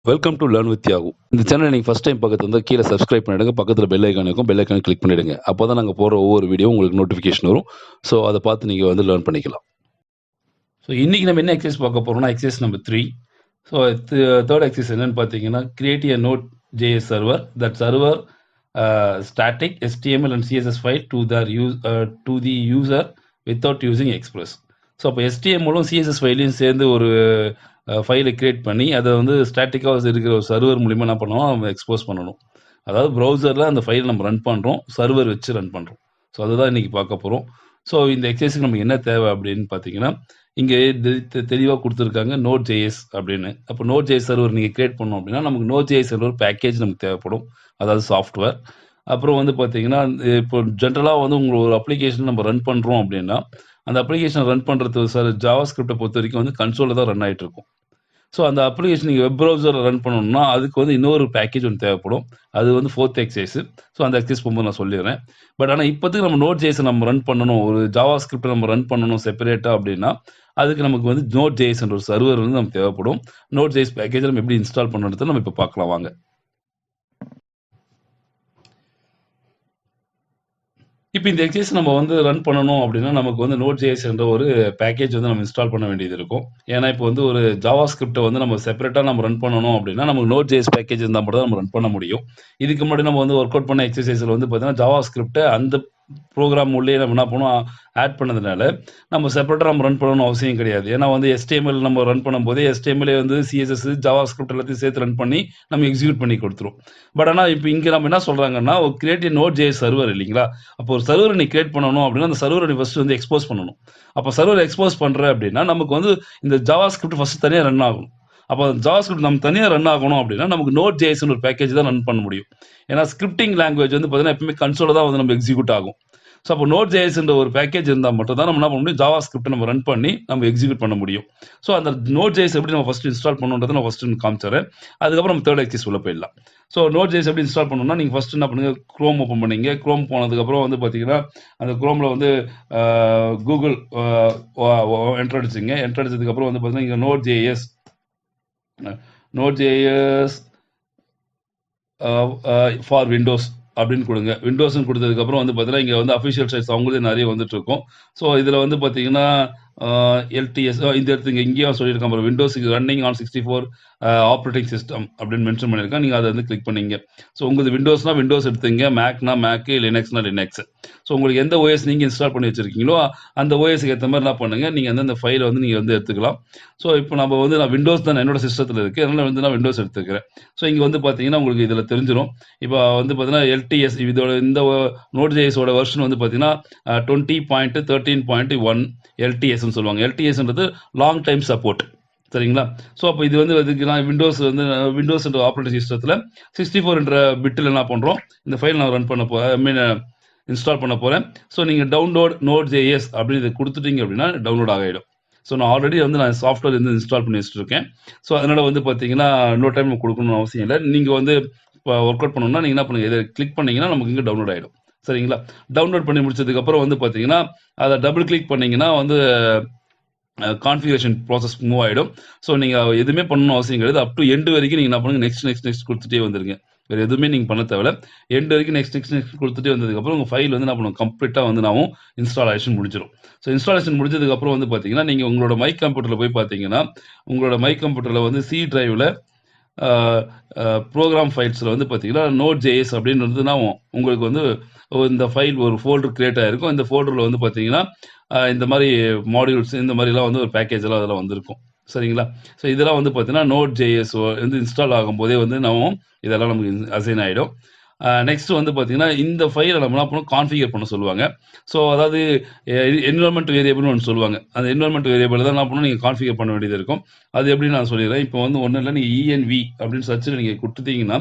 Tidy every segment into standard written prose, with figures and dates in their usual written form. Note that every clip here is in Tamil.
Welcome to learn with Thiyagu. இந்த சேனல் நீங்கள் ஃபஸ்ட் டைம் பக்கத்தில் வந்து கீழே சப்ஸ்கிரைப் பண்ணிவிடுங்க. பக்கத்தில் பெல் ஐக்கான் இருக்கும், பெல் ஐக்கானை கிளிக் பண்ணிவிடுங்க. அப்போ தான் நாங்கள் போகிற ஒவ்வொரு வீடியோ உங்களுக்கு நோட்டிஃபிகேஷன் வரும். ஸோ அதை பார்த்து நீங்கள் வந்து லேர்ன் பண்ணிக்கலாம். ஸோ இன்றைக்கி நம்ம என்ன எக்ஸசைஸ் பார்க்க போகிறோம்னா exercise number 3. So third exercise என்னென்னு பார்த்தீங்கன்னா, create a node JS server that server static HTML and CSS file to the user without using express. So அப்போ HTML CSS ஃபைலையும் சேர்ந்து ஒரு ஃபைலை கிரியேட் பண்ணி அதை வந்து ஸ்டாட்டிக்காக இருக்கிற ஒரு சர்வர் மூலிமா என்ன பண்ணுவோம், நம்ம எக்ஸ்போஸ் பண்ணணும். அதாவது ப்ரௌசரில் அந்த ஃபைலை நம்ம ரன் பண்ணுறோம், சர்வர் வச்சு ரன் பண்ணுறோம். ஸோ அதுதான் இன்றைக்கி பார்க்க போகிறோம். ஸோ இந்த எக்ஸசைஸுக்கு நமக்கு என்ன தேவை அப்படின்னு பார்த்தீங்கன்னா, இங்கே தெளிவாக கொடுத்துருக்காங்க நோட் ஜேஎஸ் அப்படின்னு. அப்போ நோட் ஜேஎஸ் சர்வர் நீங்கள் கிரியேட் பண்ணோம் அப்படின்னா நமக்கு நோட் ஜேஎஸ் சர்வர் பேக்கேஜ் நமக்கு தேவைப்படும், அதாவது சாஃப்ட்வேர். அப்புறம் வந்து பார்த்தீங்கன்னா, இப்போ ஜென்ரலாக வந்து உங்கள் ஒரு அப்ளிகேஷன் நம்ம ரன் பண்ணுறோம் அப்படின்னா அந்த அப்ளிகேஷன் ரன் பண்ணுறது ஜாவா ஸ்கிரிப்டை பொறுத்த வரைக்கும் வந்து கன்சோலில் தான் ரன் ஆகிட்டு இருக்கும். ஸோ அந்த அப்ளிகேஷன் நீங்கள் வெப் ப்ரௌசரில் ரன் பண்ணணும்னா அதுக்கு வந்து இன்னொரு பேக்கேஜ் ஒன்று தேவைப்படும். அது வந்து 4th எக்ஸசைஸ். ஸோ அந்த எக்ஸசைஸ் போகும்போது நான் சொல்லிடுறேன். பட் ஆனால் இப்போதைக்கு நம்ம நோட் ஜேஎஸை நம்ம ரன் பண்ணணும், ஒரு ஜாவா ஸ்கிரிப்டை நம்ம ரன் பண்ணணும் செப்பரேட்டாக அப்படின்னா அதுக்கு நமக்கு வந்து நோட் ஜேஎஸ்ன்ற ஒரு சர்வர் வந்து நமக்கு தேவைப்படும். நோட் ஜேஎஸ் பேக்கேஜை நம்ம எப்படி இன்ஸ்டால் பண்ணுறது நம்ம இப்போ பார்க்கலாம் வாங்க. இப்போ இந்த எக்ஸசைஸ் நம்ம வந்து ரன் பண்ணணும் அப்படின்னா நமக்கு வந்து நோட் ஜேஎஸ் என்ற ஒரு பேக்கேஜ் வந்து நம்ம இன்ஸ்டால் பண்ண வேண்டியது இருக்கும். ஏன்னா இப்போ வந்து ஒரு ஜாவா ஸ்கிரிப்டை வந்து நம்ம செப்பரேட்டாக நம்ம ரன் பண்ணணும் அப்படின்னா நமக்கு நோட் ஜேஎஸ் பேக்கேஜ் இருந்தால் மட்டும் தான் நம்ம ரன் பண்ண முடியும். இதுக்கு முன்னாடி நம்ம வந்து ஒர்க் அவுட் பண்ண எக்ஸசைஸில் வந்து பார்த்தீங்கன்னா ஜாவா ஸ்கிரிப்டை அந்த ப்ரோக்ராம் உள்ளே நம்ம என்ன பண்ணுவோம் ஆட் பண்ணதுனால நம்ம செப்பரேட்டாக நம்ம ரன் பண்ணணும்னு அவசியம் கிடையாது. ஏன்னா வந்து HTML நம்ம ரன் பண்ணும்போதே HTML வந்து CSS ஜாவா ஸ்கிரிப்ட் எல்லாத்தையும் சேர்த்து ரன் பண்ணி நம்ம எக்ஸிக்யூட் பண்ணி கொடுத்துரும். பட் ஆனால் இப்போ இங்கே நம்ம என்ன சொல்கிறாங்கன்னா, ஒரு கிரியேட் நோட் ஜேஎஸ் சர்வர் இல்லைங்களா. அப்போ ஒரு சர்வரை நீ கிரியேட் பண்ணணும் அப்படின்னா அந்த சர்வரை நீ ஃபர்ஸ்ட் வந்து எக்ஸ்போஸ் பண்ணணும். அப்போ சர்வர் எக்ஸ்போஸ் பண்ணுற அப்படின்னா நமக்கு வந்து இந்த ஜாவா ஸ்கிரிப்ட் ஃபர்ஸ்ட் தனியாக ரன் ஆகும். அப்போ ஜாவா ஸ்கிரிப்ட் நம்ம தனியாக ரன் ஆகணும் அப்படின்னா நமக்கு நோட் ஜேஎஸ்னு ஒரு பேக்கேஜ் தான் ரன் பண்ண முடியும். ஏன்னா ஸ்கிரிப்டிங் லாங்குவேஜ் வந்து பார்த்தீங்கன்னா எப்பவுமே கன்சோலில் தான் வந்து நம்ம எக்ஸிக்யூட் ஆகும். ஸோ அப்போ நோட் ஜேஎஸ்ன்ற ஒரு பேக்கேஜ் இருந்தால் மட்டும் தான் நம்ம என்ன பண்ண முடியும், ஜாவா ஸ்கிரிப்டை நம்ம ரன் பண்ணி நம்ம எக்ஸிக்யூட் பண்ண முடியும். ஸோ அந்த நோட் ஜேஎஸ் எப்படி நம்ம ஃபஸ்ட்டு இன்ஸ்டால் பண்ணுன்றதை நான் ஃபஸ்ட்டு காமிச்சிடுறேன். அதுக்கப்புறம் நம்ம தேர்ட் எக்ஸசைஸ் உள்ள போயிடலாம். ஸோ நோட் ஜேஎஸ் எப்படி இன்ஸ்டால் பண்ணணும்னா நீங்கள் ஃபஸ்ட்டு என்ன பண்ணுங்கள், க்ரோம் ஓப்பன் பண்ணிங்க. க்ரோம் போனதுக்கப்புறம் வந்து பார்த்தீங்கன்னா அந்த க்ரோமில் வந்து கூகுள் என்டர் அடிச்சிங்க. என்டர் அடிச்சதுக்கப்புறம் வந்து பார்த்தீங்கன்னா இங்கே நோட் ஜேஎஸ் ஃபார் விண்டோஸ் அப்படின்னு கொடுங்க. விண்டோஸ்ன்னு கொடுத்ததுக்கப்புறம் வந்து பார்த்தீங்கன்னா இங்கே வந்து அஃபிஷியல் சைட்ஸ் அவங்களே நிறைய வந்துட்டு இருக்கும். ஸோ இதில் வந்து பார்த்தீங்கன்னா LTS இந்த இடத்துக்கு இங்கேயும் சொல்லியிருக்காங்க, விண்டோஸுக்கு ரன்னிங் ஆன் 64 ஆப்ரேட்டிங் சிஸ்டம் அப்படின்னு மென்ஷன் பண்ணியிருக்கேன். நீங்கள் அதை வந்து கிளிக் பண்ணிங்க. ஸோ உங்களுக்கு விண்டோஸ்னா விண்டோஸ் எடுத்துங்க, மேக்னா மேக்கு, லினக்ஸ்னா லினக்ஸ். ஸோ உங்களுக்கு எந்த OS நீங்கள் இன்ஸ்டால் பண்ணி வச்சிருக்கீங்களோ அந்த OSக்கு ஏற்ற மாதிரி என்ன பண்ணுங்கள், நீங்கள் வந்து அந்த ஃபைலை வந்து நீங்கள் வந்து எடுத்துக்கலாம். ஸோ இப்போ நம்ம வந்து நான் விண்டோஸ் தான் என்னோட சிஸ்டத்தில் இருக்குது, அதனால் வந்து நான் விண்டோஸ் எடுத்துக்கிறேன். ஸோ இங்கே வந்து பார்த்தீங்கன்னா உங்களுக்கு இதில் தெரிஞ்சிடும். இப்போ வந்து பார்த்தீங்கன்னா LTS இதோட இந்த நோட் ஜேஎஸோட வெர்ஷன் வந்து பார்த்தீங்கன்னா 20.13.1 LTS சொல்லுவாங்க. LTSன்றது லாங் டைம் சப்போர்ட், சரிங்களா. ஸோ அப்போ இது வந்து அதுக்கு நான் விண்டோஸ் என்ற ஆப்ரேட்டிங் சிஸ்டத்தில் 64 என்ற பிட்டில் என்ன பண்ணுறோம், இந்த ஃபைல் நான் ரன் பண்ண இன்ஸ்டால் பண்ண போகிறேன். ஸோ நீங்கள் டவுன்லோட் நோட் ஜேஎஸ் அப்படின்னு இதை கொடுத்துட்டீங்க அப்படின்னா டவுன்லோட் ஆகிடும். ஸோ நான் ஆல்ரெடி வந்து நான் சாஃப்ட்வேர் வந்து இன்ஸ்டால் பண்ணி வச்சுருக்கேன். ஸோ அதனால் வந்து பார்த்தீங்கன்னா இன்னொரு டைம் கொடுக்கணும்னு அவசியம் இல்லை. நீங்கள் வந்து இப்போ ஒர்க் அவுட் பண்ணணும்னா நீங்கள் என்ன பண்ணுங்கள், இதை கிளிக் பண்ணிங்கன்னா நமக்கு இங்கே டவுன்லோட் ஆகிடும், சரிங்களா. டவுன்லோட் பண்ணி முடிச்சதுக்கப்புறம் வந்து பார்த்தீங்கன்னா அதை டபுள் கிளிக் பண்ணிங்கன்னா வந்து கான்ஃபிகரேஷன் ப்ராசஸ் மூவ் ஆகிடும். ஸோ நீங்கள் எதுவுமே பண்ணணும் அவசியம் கிடையாது. அப் டு எண்டு வரைக்கும் நீங்கள் என்ன பண்ணுங்கள், நெக்ஸ்ட் கொடுத்துட்டே வந்துருங்க. வேறு எதுவுமே நீங்கள் பண்ண தேவையில்ல. எண்டு வரைக்கும் நெக்ஸ்ட் கொடுத்துட்டே வந்ததுக்கப்புறம் உங்கள் ஃபைல் வந்து என்ன பண்ணுவோம், கம்ப்ளீட்டாக வந்து நாமும் இன்ஸ்டாலேஷன் முடிஞ்சிடும். ஸோ இன்ஸ்டாலேஷன் முடிஞ்சதுக்கப்புறம் வந்து பார்த்தீங்கன்னா நீங்கள் உங்களோட மை கம்ப்யூட்டரில் போய் பார்த்தீங்கன்னா உங்களோட மை கம்ப்யூட்டரில் வந்து C டிரைவில் ப்ரோக்ராம் ஃபைல்ஸில் வந்து பார்த்தீங்கன்னா நோட் ஜேஎஸ் அப்படின்னு இருந்ததுன்னா உங்களுக்கு வந்து இந்த ஃபைல் ஒரு ஃபோல்டர் கிரியேட் ஆகிருக்கும். இந்த ஃபோல்டரில் வந்து பார்த்தீங்கன்னா இந்த மாதிரி மாடியூல்ஸ் இந்த மாதிரிலாம் வந்து ஒரு பேக்கேஜ் எல்லாம் அதெல்லாம் வந்திருக்கும், சரிங்களா. ஸோ இதெல்லாம் வந்து பார்த்தீங்கன்னா நோட் ஜேஎஸ் வந்து இன்ஸ்டால் ஆகும்போதே வந்து நம்ம இதெல்லாம் நமக்கு அசைன் ஆகிடும். நெக்ஸ்ட் வந்து பார்த்தீங்கன்னா இந்த ஃபைலை நம்ம என்ன பண்ணணும், கான்ஃபிகர் பண்ண சொல்லுவாங்க. ஸோ அதாவது என்விரான்மெண்ட் வேரியபிள்னு ஒன்று சொல்லுவாங்க. அந்த என்விரான்மெண்ட் வேரியபிள் தான் என்ன பண்ணணும், நீங்கள் கான்ஃபிகர் பண்ண வேண்டியது இருக்கும். அது எப்படி நான் சொல்லிடுறேன். இப்போ வந்து ஒன்றும் இல்லை, நீங்கள் ENV அப்படின்னு சர்ச்சில் நீங்கள் கொடுத்துட்டீங்கன்னா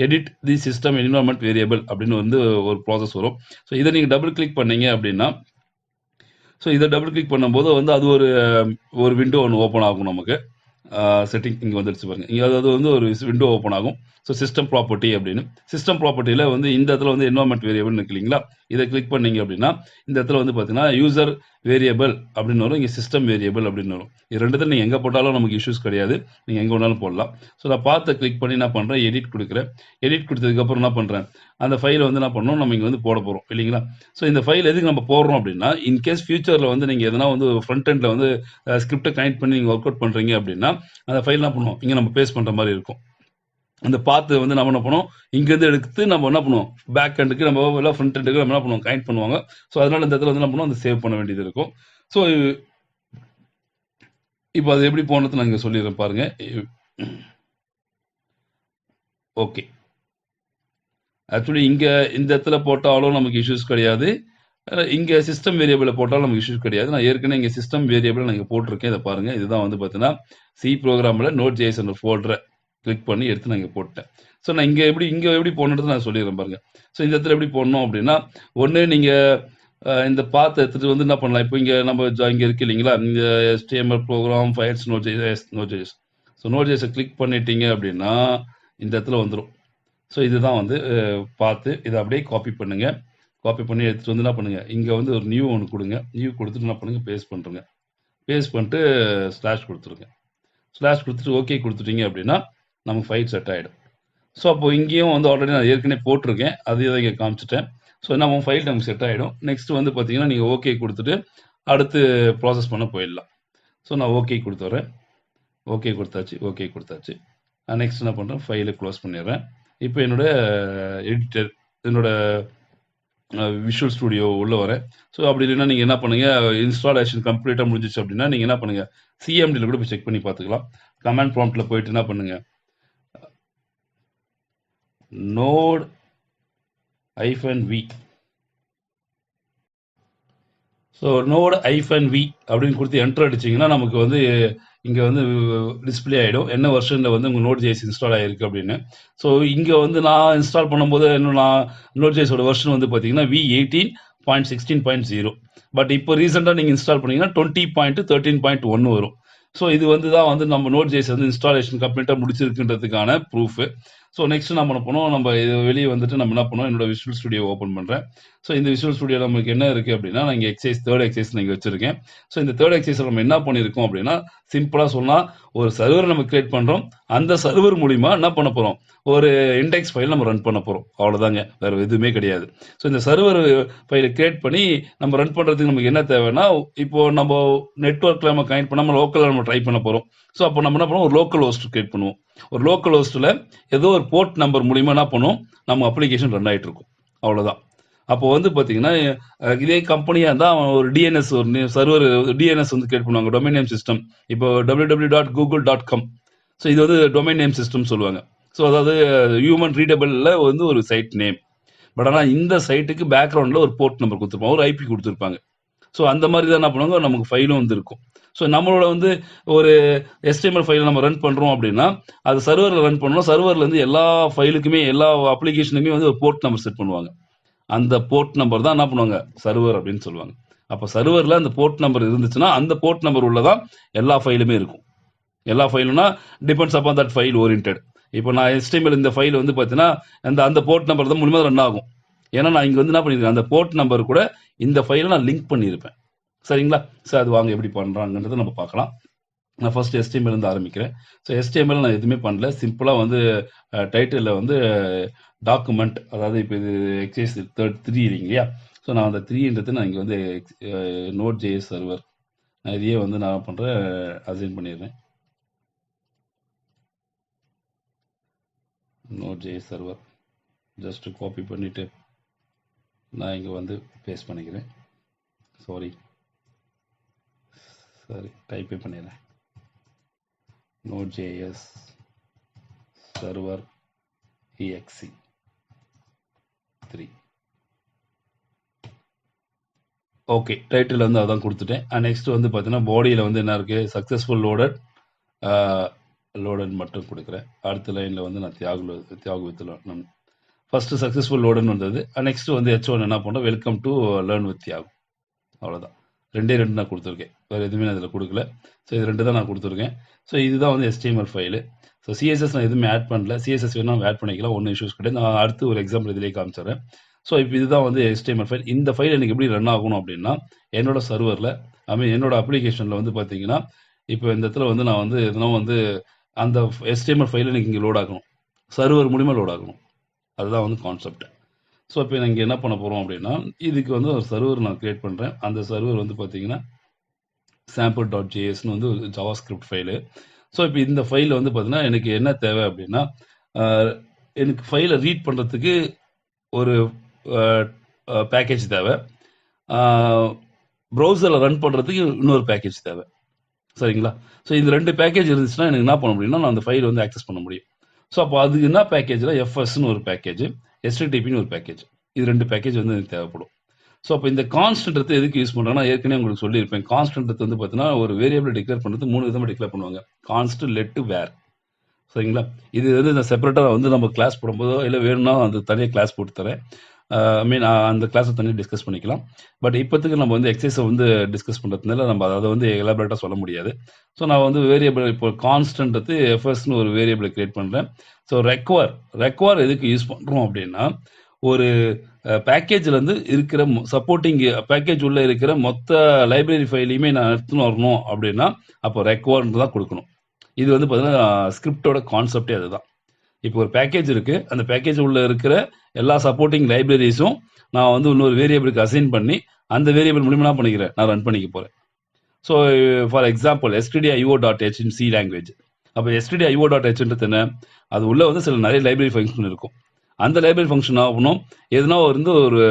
எடிட் தி சிஸ்டம் என்விரான்மெண்ட் வேரியபிள் அப்படின்னு வந்து ஒரு ப்ராசஸ் வரும். ஸோ இதை நீங்கள் டபுள் கிளிக் பண்ணீங்க அப்படின்னா ஸோ இதை டபுள் கிளிக் பண்ணும்போது வந்து அது ஒரு விண்டோ ஒன்று ஓப்பன் ஆகும் நமக்கு. செட்டிங் இங்கே வந்துடுச்சு பாருங்க. இங்கே அதாவது வந்து ஒரு விண்டோ ஓப்பன் ஆகும். ஸோ சிஸ்டம் ப்ராப்பர்ட்டி அப்படின்னு. சிஸ்டம் ப்ராப்பர்ட்டியில் வந்து இந்த இடத்துல வந்து என்வரான்மெண்ட் வேரியபிள் இருக்கு இல்லைங்களா? இதை கிளிக் பண்ணீங்க அப்படின்னா இந்த இடத்துல வந்து பார்த்தீங்கன்னா யூசர் வேரியபிள் அப்படின்னு வரும், இங்கே சிஸ்டம் வேரியபிள் அப்படின்னு வரும். இது ரெண்டுத்தில் நீங்கள் எங்கே போட்டாலும் நமக்கு இஷ்யூஸ் கிடையாது, நீங்கள் எங்கே வேணாலும் போடலாம். ஸோ நான் பார்த்து கிளிக் பண்ணி என்ன பண்ணுறேன், எடிட் கொடுக்குறேன். எடிட் கொடுத்ததுக்கப்புறம் என்ன பண்ணுறேன், அந்த ஃபைலை வந்து என்ன பண்ணணும், நம்ம இங்கே வந்து போட போகிறோம் இல்லைங்களா? ஸோ இந்த ஃபைல் எதுக்கு நம்ம போடுறோம் அப்படின்னா, இன்கேஸ் ஃபியூச்சரில் வந்து நீங்கள் எதனா வந்து ஃப்ரண்ட் எண்டில் வந்து ஸ்கிரிப்டை கனெக்ட் பண்ணி நீங்கள் ஒர்க் அவுட் பண்ணுறீங்க அப்படின்னா அந்த ஃபைல் என்ன பண்ணுவோம், இங்கே நம்ம பேஸ்ட் பண்ணுற மாதிரி இருக்கும். அந்த பாத்து வந்து நம்ம என்ன பண்ணுவோம், இங்கேருந்து எடுத்து நம்ம என்ன பண்ணுவோம், பேக் எண்டுக்கு நம்ம இல்லை ஃப்ரண்ட் எண்டுக்கு நம்ம என்ன பண்ணுவோம், கனெக்ட் பண்ணுவாங்க. ஸோ அதனால இந்த இடத்துல வந்து என்ன பண்ணுவோம், அந்த சேவ் பண்ண வேண்டியது இருக்கும். ஸோ இப்போ அது எப்படி போனது நான் இங்கே சொல்லிடுறேன் பாருங்க. ஓகே, ஆக்சுவலி இங்கே இந்த இடத்துல போட்டாலும் நமக்கு இஷ்யூஸ் கிடையாது, இங்கே சிஸ்டம் வேரியபிள் போட்டாலும் நமக்கு இஷ்யூஸ் கிடையாது. நான் ஏற்கனவே இங்கே சிஸ்டம் வேரியபிள் நான் இங்கே போட்டிருக்கேன். இதை பாருங்க, இதுதான் வந்து பார்த்தீங்கன்னா சி ப்ரோக்ராமில் நோட் ஜேஎஸ் என்ற ஃபோல்டரை கிளிக் பண்ணி எடுத்து நான் இங்கே போட்டேன். ஸோ நான் இங்கே எப்படி போடணுன்றது நான் சொல்லிடுறேன் பாருங்க. ஸோ இந்த இடத்துல எப்படி போடணும் அப்படின்னா, ஒன்று நீங்கள் இந்த பாத்தை எடுத்துகிட்டு வந்து என்ன பண்ணலாம், இப்போ இங்கே நம்ம இங்கே இருக்கு இல்லைங்களா, இந்த HTML program files node JS. So node ஜேஎஸை கிளிக் பண்ணிட்டீங்க அப்படின்னா இந்த இடத்துல வந்துடும். ஸோ இதுதான் வந்து பார்த்து இதை அப்படியே காப்பி பண்ணுங்க. காப்பி பண்ணி எடுத்துகிட்டு வந்து என்ன பண்ணுங்க, இங்கே வந்து ஒரு நியூ ஒன்று கொடுங்க. நியூ கொடுத்துட்டு என்ன பண்ணுங்க, பேஸ்ட் பண்ணுறங்க. பேஸ்ட் பண்ணிட்டு ஸ்லாஷ் கொடுத்துருங்க. ஸ்லாஷ் கொடுத்துட்டு ஓகே கொடுத்துட்டீங்க அப்படின்னா நமக்கு ஃபைல் செட் ஆகிடும். ஸோ அப்போ இங்கேயும் வந்து ஆல்ரெடி நான் ஏற்கனவே போட்டிருக்கேன், அதையும் இங்கே காமிச்சிட்டேன். ஸோ நம்ம ஃபைல் நமக்கு செட் ஆகிடும். நெக்ஸ்ட் வந்து பார்த்தீங்கன்னா நீங்கள் ஓகே கொடுத்துட்டு அடுத்து ப்ராசஸ் பண்ண போயிடலாம். ஸோ நான் ஓகே கொடுத்துட்றேன். ஓகே கொடுத்தாச்சு. நெக்ஸ்ட் என்ன பண்ணுறேன், ஃபைலை க்ளோஸ் பண்ணிடுறேன். இப்போ என்னோட எடிட்டர், என்னோட விஷுவல் ஸ்டுடியோ உள்ளே வரேன். ஸோ அப்படி இல்லைன்னா நீங்கள் என்ன பண்ணுங்கள், இன்ஸ்டாலேஷன் கம்ப்ளீட்டாக முடிஞ்சிச்சு அப்படின்னா நீங்கள் என்ன பண்ணுங்கள், சிஎம்டியில் கூட போய் செக் பண்ணி பார்த்துக்கலாம். கமாண்ட் ப்ராம்ப்டில் போயிட்டு என்ன பண்ணுங்கள், node -v. So node -v அப்படின்னு கொடுத்து என்டர் அடிச்சிங்கன்னா நமக்கு வந்து இங்கே வந்து டிஸ்பிளே ஆகிடும் என்ன வெர்ஷனில் வந்து உங்கள் நோட் ஜேஎஸ் இன்ஸ்டால் ஆகிருக்கு அப்படின்னு. ஸோ இங்கே வந்து நான் இன்ஸ்டால் பண்ணும்போது இன்னும் நான் நோட் ஜேஎஸோட வெர்ஷன் வந்து பார்த்தீங்கன்னா v18.16.0. பட் இப்போ ரீசெண்டாக நீங்கள் இன்ஸ்டால் பண்ணீங்கன்னா 20.13.1 வரும். ஸோ இது வந்து தான் வந்து நம்ம நோட் ஜேஎஸ் வந்து இன்ஸ்டாலேஷன் கம்ப்ளீட்டாக முடிச்சிருக்குன்றதுக்கான ப்ரூஃபு. ஸோ நெக்ஸ்ட் நம்ம என்ன பண்ணுவோம், நம்ம இது வெளியே வந்துட்டு நம்ம என்ன பண்ணுவோம், என்னோட விஷுவல் ஸ்டுடியோ ஓப்பன் பண்ணுறேன். ஸோ இந்த விஷுவல் ஸ்டுடியோ நமக்கு என்ன இருக்குது அப்படின்னா, நான் இங்கே தேர்ட் எக்ஸசைஸ் நான் இங்கே வச்சிருக்கேன். ஸோ இந்த தேர்ட் எக்ஸசைஸ் நம்ம என்ன பண்ணியிருக்கோம் அப்படின்னா, சிம்பிளாக சொன்னால் ஒரு சர்வர் நம்ம கிரியேட் பண்ணுறோம். அந்த சர்வர் மூலிமா என்ன பண்ண போகிறோம், ஒரு இண்டெக்ஸ் ஃபைல் நம்ம ரன் பண்ண போகிறோம். அவ்வளோதாங்க, வேறு எதுவுமே கிடையாது. ஸோ இந்த சர்வர் ஃபைலை கிரியேட் பண்ணி நம்ம ரன் பண்ணுறதுக்கு நமக்கு என்ன தேவைன்னா, இப்போது நம்ம நெட்ஒர்க்கில் நம்ம கனெக்ட் பண்ணாமல் லோக்கலில் நம்ம ட்ரை பண்ண போகிறோம். ஸோ அப்போ நம்ம என்ன பண்ணுவோம், ஒரு லோக்கல் ஹோஸ்ட் கிரியேட் பண்ணுவோம். ஒரு லோக்கல் ஹோஸ்ட்டில் ஏதோ ஒரு போர்ட் நம்பர் மூலிமா என்ன பண்ணுவோம், நம்ம அப்ளிகேஷன் ரன் ஆகிட்டு இருக்கும். அவ்வளோதான். அப்போ வந்து பார்த்தீங்கன்னா இதே கம்பெனியாக இருந்தால் ஒரு டிஎன்எஸ், ஒரு சர்வர் டிஎன்எஸ் வந்து கிரியேட் பண்ணுவாங்க, டொமைன் நேம் சிஸ்டம். இப்போ www.google.com. ஸோ இது வந்து டொமைன் நேம் சிஸ்டம் சொல்லுவாங்க. ஸோ அதாவது ஹியூமன் ரீடபிளில் வந்து ஒரு சைட் நேம். பட் ஆனால் இந்த சைட்டுக்கு பேக்ரவுண்டில் ஒரு போர்ட் நம்பர் கொடுத்துருப்பாங்க, ஒரு ஐபி கொடுத்துருப்பாங்க. ஸோ அந்த மாதிரி தான் என்ன பண்ணுவாங்க, நமக்கு ஃபைலும் வந்து இருக்கும். ஸோ நம்மளோட வந்து ஒரு HTML ஃபைலை நம்ம ரன் பண்ணுறோம் அப்படின்னா அது சர்வரில் ரன் பண்ணணும். சர்வர்லேருந்து எல்லா ஃபைலுக்குமே எல்லா அப்ளிகேஷனுக்குமே வந்து ஒரு போர்ட் நம்பர் செட் பண்ணுவாங்க. அந்த போர்ட் நம்பர் தான் என்ன பண்ணுவாங்க, சர்வர் அப்படின்னு சொல்லுவாங்க. அப்போ சர்வரில் அந்த போர்ட் நம்பர் இருந்துச்சுன்னா அந்த போர்ட் நம்பர் உள்ளதான் எல்லா ஃபைலுமே இருக்கும். எல்லா ஃபைலும்னா depends upon that file oriented. இப்போ நான் HTML இந்த ஃபைல் வந்து பார்த்தீங்கன்னா அந்த போர்ட் நம்பர் தான் மூலமாக ரன் ஆகும். ஏன்னா நான் இங்கே வந்து என்ன பண்ணியிருக்கேன், அந்த போர்ட் நம்பர் கூட இந்த ஃபைலை நான் லிங்க் பண்ணியிருப்பேன். சரிங்களா? சார் அது வாங்க எப்படி பண்ணுறாங்கன்றதை நம்ம பார்க்கலாம். நான் ஃபர்ஸ்ட் HTML இருந்து ஆரம்பிக்கிறேன். ஸோ HTML நான் எதுவுமே பண்ணல, சிம்பிளாக வந்து டைட்டிலில் வந்து டாக்குமெண்ட், அதாவது இப்போ இது எக்ஸசைஸ் 3 இல்லைங்களா? ஸோ நான் அந்த 3ன்றது நான் இங்கே வந்து நோட் ஜேஎஸ் சர்வர் நான் இதையே வந்து நான் பண்ணுறேன், அசைன் பண்ணிடுறேன். Node JS server just copy பண்ணிவிட்டு நான் இங்கே வந்து பேஸ்ட் பண்ணிக்கிறேன். சாரி டைப்பே பண்ணிடுறேன். Node.js server exe3. Okay, title வந்து அதான் கொடுத்துட்டேன். நெக்ஸ்ட் வந்து பார்த்தீங்கன்னா பாடியில் வந்து என்ன இருக்குது, சக்ஸஸ்ஃபுல் லோடட் மட்டும் கொடுக்குறேன். அடுத்த லைனில் வந்து நான் Thiyagu with learn. First successful லோடுன்னு வந்தது. நெக்ஸ்ட் வந்து H1 என்ன பண்ணுறோம், welcome to learn with Thiyagu. அவ்வளோதான். 2 நான் கொடுத்துருக்கேன். வேறு எதுவுமே நான் இதில் கொடுக்கல. ஸோ இது 2 தான் நான் கொடுத்துருக்கேன். ஸோ இதுதான் வந்து HTML ஃபைலு. ஸோ CSS நான் எதுவுமே ஆட் பண்ணல. CSS வேணா நம்ம ஆட் பண்ணிக்கலாம், ஒன்றும் இஷ்யூஸ் கிடையாது. நான் அடுத்து ஒரு எக்ஸாம்பிள் இதிலே காமிச்சிடுறேன். ஸோ இப்போ இதுதான் வந்து HTML ஃபைல். இந்த ஃபைல் எனக்கு எப்படி ரன் ஆகணும் அப்படின்னா, என்னோட சர்வரில் என்னோட அப்ளிகேஷனில் வந்து பார்த்தீங்கன்னா, இப்போ இந்த இடத்துல வந்து நான் வந்து எதுனா வந்து அந்த HTML ஃபைல் எனக்கு இங்கே லோட் ஆகணும், சர்வர் மூலிமா லோட் ஆகணும். அதுதான் வந்து கான்செப்ட். ஸோ இப்போ நான் இங்கே என்ன பண்ண போகிறோம் அப்படின்னா, இதுக்கு வந்து ஒரு சர்வர் நான் கிரியேட் பண்ணுறேன். அந்த சர்வர் வந்து பார்த்தீங்கன்னா sample.jsன்னு வந்து ஒரு ஜாவாஸ்கிரிப்ட் ஃபைலு. ஸோ இப்போ இந்த ஃபைலில் வந்து பார்த்தீங்கன்னா எனக்கு என்ன தேவை அப்படின்னா, எனக்கு ஃபைலை ரீட் பண்ணுறதுக்கு ஒரு பேக்கேஜ் தேவை, ப்ரௌசரில் ரன் பண்ணுறதுக்கு இன்னொரு பேக்கேஜ் தேவை. சரிங்களா? ஸோ இந்த 2 பேக்கேஜ் இருந்துச்சுன்னா எனக்கு என்ன பண்ண முடியும்னா, நான் அந்த ஃபைல் வந்து ஆக்சஸ் பண்ண முடியும். ஸோ அப்போ அதுக்கு என்ன பேக்கேஜில் FSன்னு ஒரு பேக்கேஜ், HTTPன்னு ஒரு பேக்கேஜ், இது 2 பேக்கேஜ் வந்து எனக்கு தேவைப்படும். ஸோ அப்போ இந்த கான்ஸ்டன்ட் எதுக்கு யூஸ் பண்ணுறேன்னா, ஏற்கனவே உங்களுக்கு சொல்லியிருப்பேன். கான்ஸ்டன்ட் வந்து பார்த்தீங்கன்னா ஒரு வேரியபிள் டிக்ளேர் பண்ணுறது 3 விதமாக டிக்ளேர் பண்ணுவாங்க. கான்ஸ்ட், லெட், வேர். சரிங்களா? இது வந்து நான் செப்பரேட்டாக வந்து நம்ம கிளாஸ் போடும்போதோ இல்லை வேணும்னா அந்த தனியாக கிளாஸ் போட்டு தரேன். அந்த கிளாஸை தனியாக டிஸ்கஸ் பண்ணிக்கலாம். பட் இப்போத்துக்கு நம்ம வந்து எக்ஸசைஸை வந்து டிஸ்கஸ் பண்ணுறதுனால நம்ம அதை வந்து எலாபரேட்டாக சொல்ல முடியாது. ஸோ நான் வந்து வேரியபிள் இப்போ கான்ஸ்டன்ட் FSன்னு ஒரு வேரியபிளை கிரியேட் பண்ணுறேன். ஸோ ரெக்வயர் எதுக்கு யூஸ் பண்ணுறோம் அப்படின்னா, ஒரு பேக்கேஜ்லேருந்து இருக்கிற சப்போர்ட்டிங் பேக்கேஜ் உள்ளே இருக்கிற மொத்த லைப்ரரி ஃபைலையுமே நான் எடுத்துன்னு வரணும் அப்படின்னா அப்போ ரெக்வயர்ன்னு தான் கொடுக்கணும். இது வந்து பார்த்தீங்கன்னா ஸ்கிரிப்டோட கான்செப்டே அதுதான். இப்போ ஒரு பேக்கேஜ் இருக்குது, அந்த பேக்கேஜ் உள்ள இருக்கிற எல்லா சப்போர்ட்டிங் லைப்ரரிஸும் நான் வந்து இன்னொரு வேரியபிளுக்கு அசைன் பண்ணி அந்த வேரியபிள் மூலியமாக என்ன பண்ணிக்கிறேன், நான் ரன் பண்ணிக்க போகிறேன். So for example stdio.h in C language. அப்போ stdio.hன்றது என்ன, அது உள்ள வந்து சில நிறைய லைப்ரரி ஃபங்க்ஷன் இருக்கும். அந்த லைப்ரரி ஃபங்க்ஷன் ஆகணும் எதுனா வந்து ஒரு